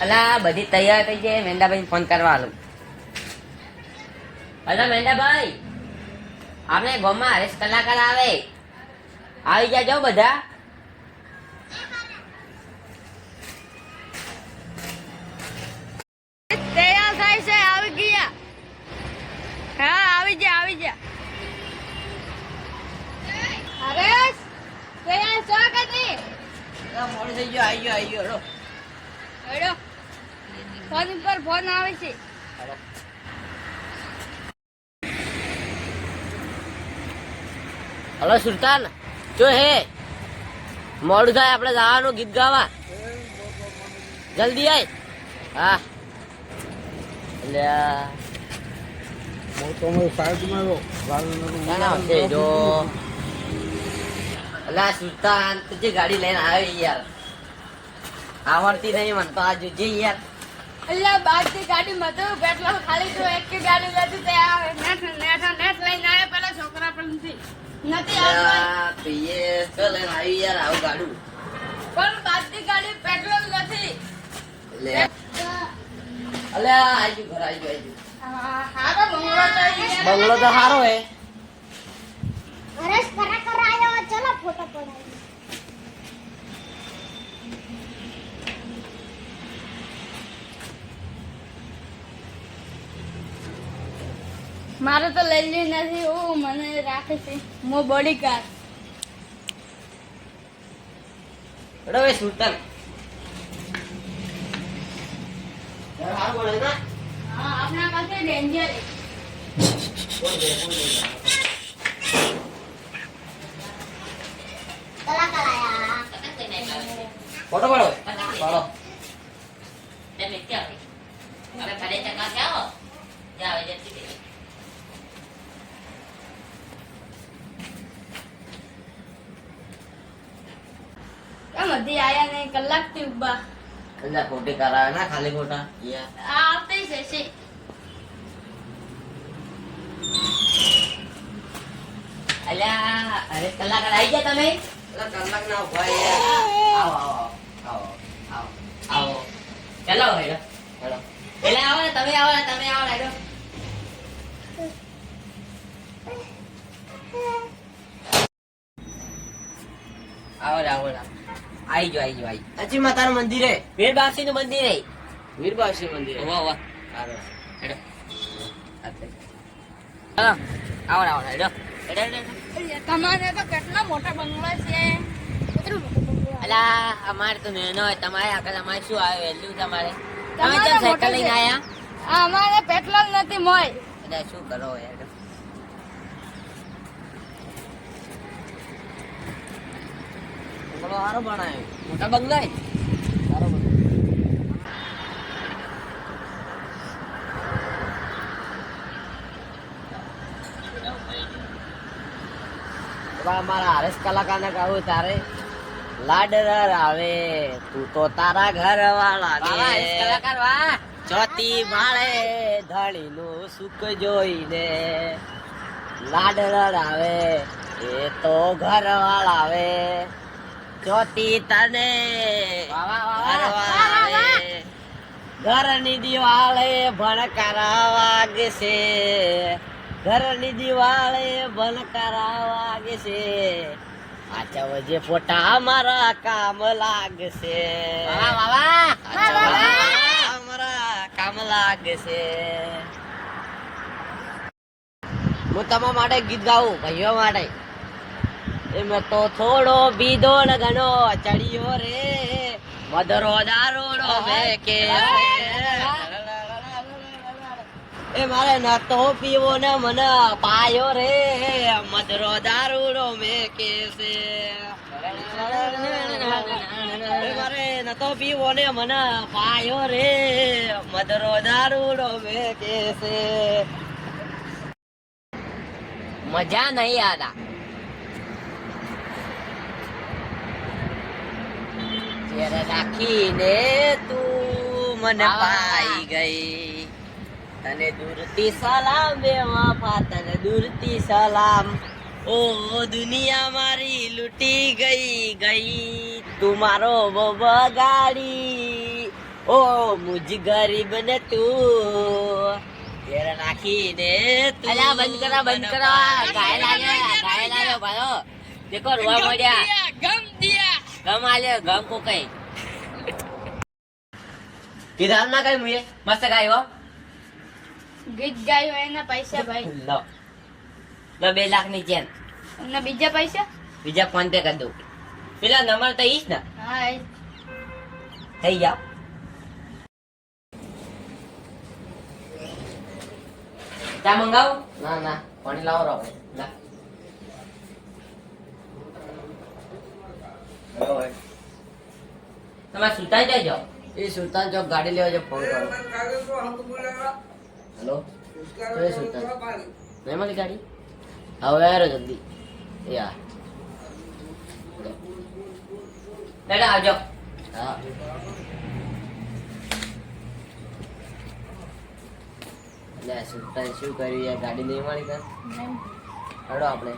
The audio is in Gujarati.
અલા બધી તૈયાર થઈ છે. મેંદાભાઈ ફોન કરવા આલું. અલા મેંદાભાઈ, આપણે ગામમાં હરેશ કલાકાર આવે, આવી જાજો બધા. તૈયાર થાય છે, આવી ગયા. હા આવી જા. હરેશ તૈયાર છો કે નહીં? મોડું થઈ ગયો. આવી ગયો. હેડો ફોન ઉપર ફોન આવે છે. હલો સુલતાન, જો હે મોડું થાય, આપણે જવાનું ગીત ગાવા. જલ્દી આય. હા જો અલા સુલતાન, તુજે ગાડી લઈને આવે યાર. આવડતી નહીં મને તો. આ જોજે યાર. અલ્લા બાદની ગાડીમાં તો પેટ્રોલ ખાલી જો એક ગાડી લેતી તે આવે નેટ લઈને આવે. પેલા છોકરા પણ નથી આવતા. પીએ તો લઈને આવી યાર આવું ગાડું. પણ બાદની ગાડી પેટ્રોલ નથી. લે અલ્યા આઈ ઘર આવી હારો બંગલો તો બંગલો તો સારો હે. હરેશ ખરા કરાયો. ચલો ફોટો પડાવી. મારે તો લઈ લી નથી. ઓ મને રાખે છે મો બોડીગાર્ડ. બરાબર સુલતાન. હાર બોલે ના. હા આપણા પાસે ડેન્જર છે. ફોટો પાડો. તમે ક્યાં હવે ફરે ચકા જાઓ જાઓ જલ્દી કેમ હજી આયા નહીં? કલાકથી ઉભા. અંદર ફોટે કરાવે ના ખાલી ફોટા યાર. આ આવતી છે શી. અલ્યા અરે કલાકાર આવી ગયા તમે? અલા કલાક ના ઉભા યાર. આવો. ચાલો હેડો. એટલે આવો ને તમે હેડો. આવો. આઈ જો. અચી માતાનું મંદિર હે. વીરબાસી નું મંદિર હે. વીરબાસી મંદિર. વાહ. સારું હેડો. આવો હેડો. તમારે તો કેટલા મોટા બંગલા છે. કેટલું મોટું બંગલો. અલા અમારે તો નેનો હોય. તમારે આગળ અમારે શું આવે વેલ્યુ તમારે? તમે તમારે કેમ સાયકલ મોટું લઈને છે. આયા? અમારે પેટ્રોલ નથી મોય. એટલે શું કરો યાર? બંગલો સારો બનાવ્યો. મોટા બંગલા હે. સારો બંગલો. મારા હરેશ કલાકાર ને કહું તારે લાડર આવે તું તો તારા ઘર વાળા કલાકાર વાહ ચોથી માળે ધણી નું સુખ જોઈને લાડર આવે એ તો ઘર વાળા આવે ચોથી તને ઘરની દિવાળે ભણકારા વાગે છે. ઘરની દિવાળે ભણકારા વાગે છે. આચા વજે ફોટા મારા કામ લાગશે. મારા કામ લાગશે. હું તમારા માટે ગીત ગાઉં ભાઈઓ માટે. એમાં તો થોડો બીધો ને ઘણો ચડિયો રે મધરો દારૂડો મેકે. એ મારે નતો પીવો ને મને પાયો રે મધરો દારૂડો મેકે છે. મારે નતો પીવો ને મને પાયો રે મધરો દારૂડો મેકે છે. મજા નહીં આતા. રાખીને તું મને પાઈ ગઈ. તને દૂરથી સલામ બે વફા, તને દૂરથી સલામ. ઓ દુનિયા મારી લૂટી ગઈ તું મારો બગાડી. ઓ મુજ ગરીબ ને તું ઘેર નાખીને તું અલા બંધ કરા ગાય લાગે ભાયો દેખો રોવા મળ્યા ગમ દિયા ગમ આલે ગમ કો કઈ કીધા ના કઈ મુએ મસ્ત ગાયો ગીત ગાયું એના પૈસા ભાઈ લો 2 લાખ ની ચેન અને બીજા પૈસા બીજા ફોન પે કરી દઉં પેલા નંબર તો ઈશ ને હા એ થઈ જાવ ચા મંગાવું ના પાણી લાવો રો ભાઈ લા તમે સુતા જજો એ સુલતાન ચોક ગાડી લેવા જો ફોન કરો હેલો તો એ સુલતાન નહીં મળી ગાડી હવે આરો જલ્દી યા દાદા આવજો હા એટલે સુલતાન શું કર્યું યાર ગાડી નહીં મળી કાં હડો આપણે